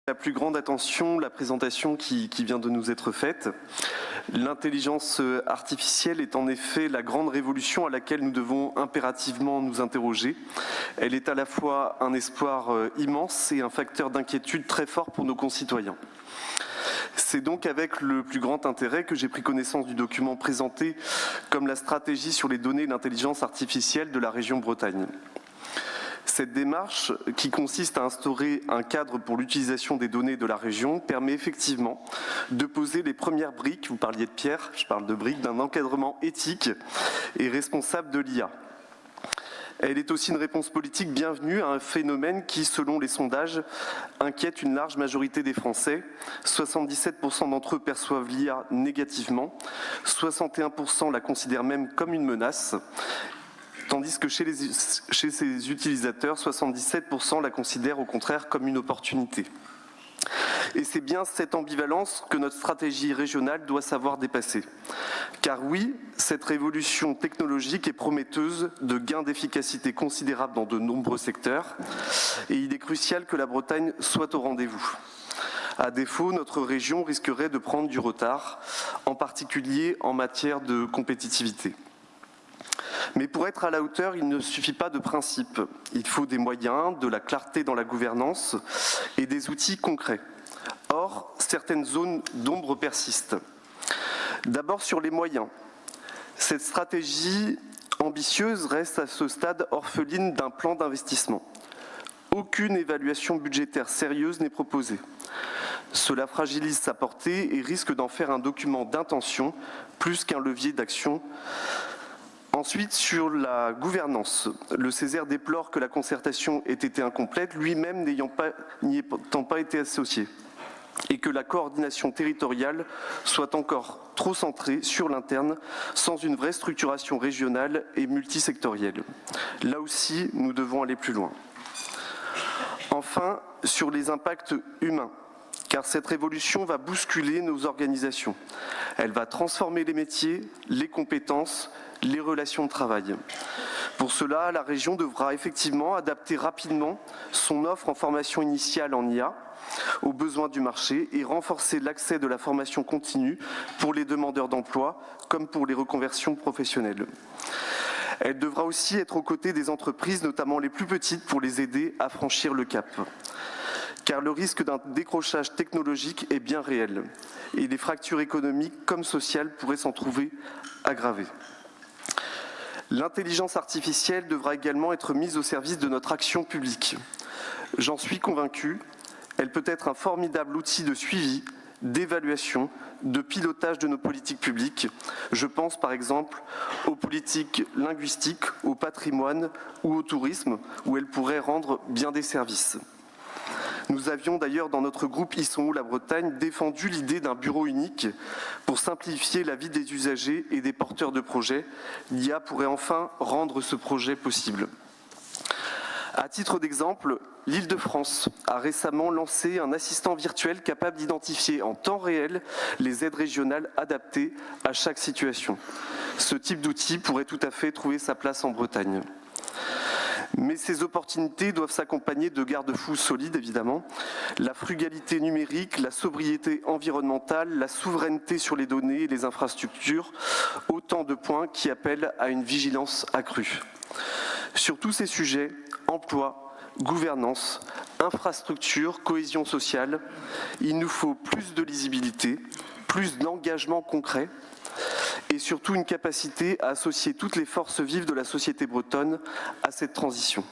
La plus grande attention, la présentation qui vient de nous être faite. L'intelligence artificielle est en effet la grande révolution à laquelle nous devons impérativement nous interroger. Elle est à la fois un espoir immense et un facteur d'inquiétude très fort pour nos concitoyens. C'est donc avec le plus grand intérêt que j'ai pris connaissance du document présenté comme la stratégie sur les données et l'intelligence artificielle de la région Bretagne. Cette démarche, qui consiste à instaurer un cadre pour l'utilisation des données de la région, permet effectivement de poser les premières briques, vous parliez de pierre, je parle de briques, d'un encadrement éthique et responsable de l'IA. Elle est aussi une réponse politique bienvenue à un phénomène qui, selon les sondages, inquiète une large majorité des Français. 77% d'entre eux perçoivent l'IA négativement, 61% la considèrent même comme une menace, tandis que chez ses utilisateurs, 77% la considèrent au contraire comme une opportunité. Et c'est bien cette ambivalence que notre stratégie régionale doit savoir dépasser. Car oui, cette révolution technologique est prometteuse de gains d'efficacité considérables dans de nombreux secteurs, et il est crucial que la Bretagne soit au rendez-vous. À défaut, notre région risquerait de prendre du retard, en particulier en matière de compétitivité. Mais pour être à la hauteur, il ne suffit pas de principes. Il faut des moyens, de la clarté dans la gouvernance et des outils concrets. Or, certaines zones d'ombre persistent. D'abord sur les moyens. Cette stratégie ambitieuse reste à ce stade orpheline d'un plan d'investissement. Aucune évaluation budgétaire sérieuse n'est proposée. Cela fragilise sa portée et risque d'en faire un document d'intention plus qu'un levier d'action. Ensuite, sur la gouvernance, le Césaire déplore que la concertation ait été incomplète, lui-même n'y étant pas été associé, et que la coordination territoriale soit encore trop centrée sur l'interne, sans une vraie structuration régionale et multisectorielle. Là aussi, nous devons aller plus loin. Enfin, sur les impacts humains, car cette révolution va bousculer nos organisations. Elle va transformer les métiers, les compétences, les relations de travail. Pour cela, la région devra effectivement adapter rapidement son offre en formation initiale en IA aux besoins du marché et renforcer l'accès de la formation continue pour les demandeurs d'emploi comme pour les reconversions professionnelles. Elle devra aussi être aux côtés des entreprises, notamment les plus petites, pour les aider à franchir le cap. Car le risque d'un décrochage technologique est bien réel et les fractures économiques comme sociales pourraient s'en trouver aggravées. L'intelligence artificielle devra également être mise au service de notre action publique. J'en suis convaincu, elle peut être un formidable outil de suivi, d'évaluation, de pilotage de nos politiques publiques. Je pense par exemple aux politiques linguistiques, au patrimoine ou au tourisme, où elle pourrait rendre bien des services. Nous avions d'ailleurs dans notre groupe Ils sont où la Bretagne défendu l'idée d'un bureau unique pour simplifier la vie des usagers et des porteurs de projets. L'IA pourrait enfin rendre ce projet possible. À titre d'exemple, l'Île-de-France a récemment lancé un assistant virtuel capable d'identifier en temps réel les aides régionales adaptées à chaque situation. Ce type d'outil pourrait tout à fait trouver sa place en Bretagne. Mais ces opportunités doivent s'accompagner de garde-fous solides, évidemment. La frugalité numérique, la sobriété environnementale, la souveraineté sur les données et les infrastructures, autant de points qui appellent à une vigilance accrue. Sur tous ces sujets, emploi, gouvernance, infrastructure, cohésion sociale, il nous faut plus de lisibilité, plus d'engagement concret, et surtout une capacité à associer toutes les forces vives de la société bretonne à cette transition.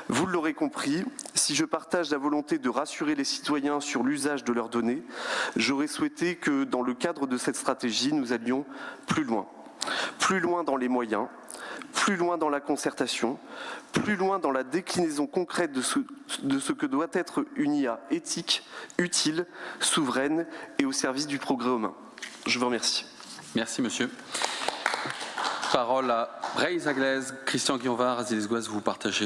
Vous l'aurez compris, si je partage la volonté de rassurer les citoyens sur l'usage de leurs données, j'aurais souhaité que dans le cadre de cette stratégie, nous allions plus loin dans les moyens, plus loin dans la concertation, plus loin dans la déclinaison concrète de ce que doit être une IA éthique, utile, souveraine et au service du progrès humain. Je vous remercie. Merci, monsieur. Parole à Breizh Aglaise, Christian Guionvar, Azilès Gouaz, vous partagez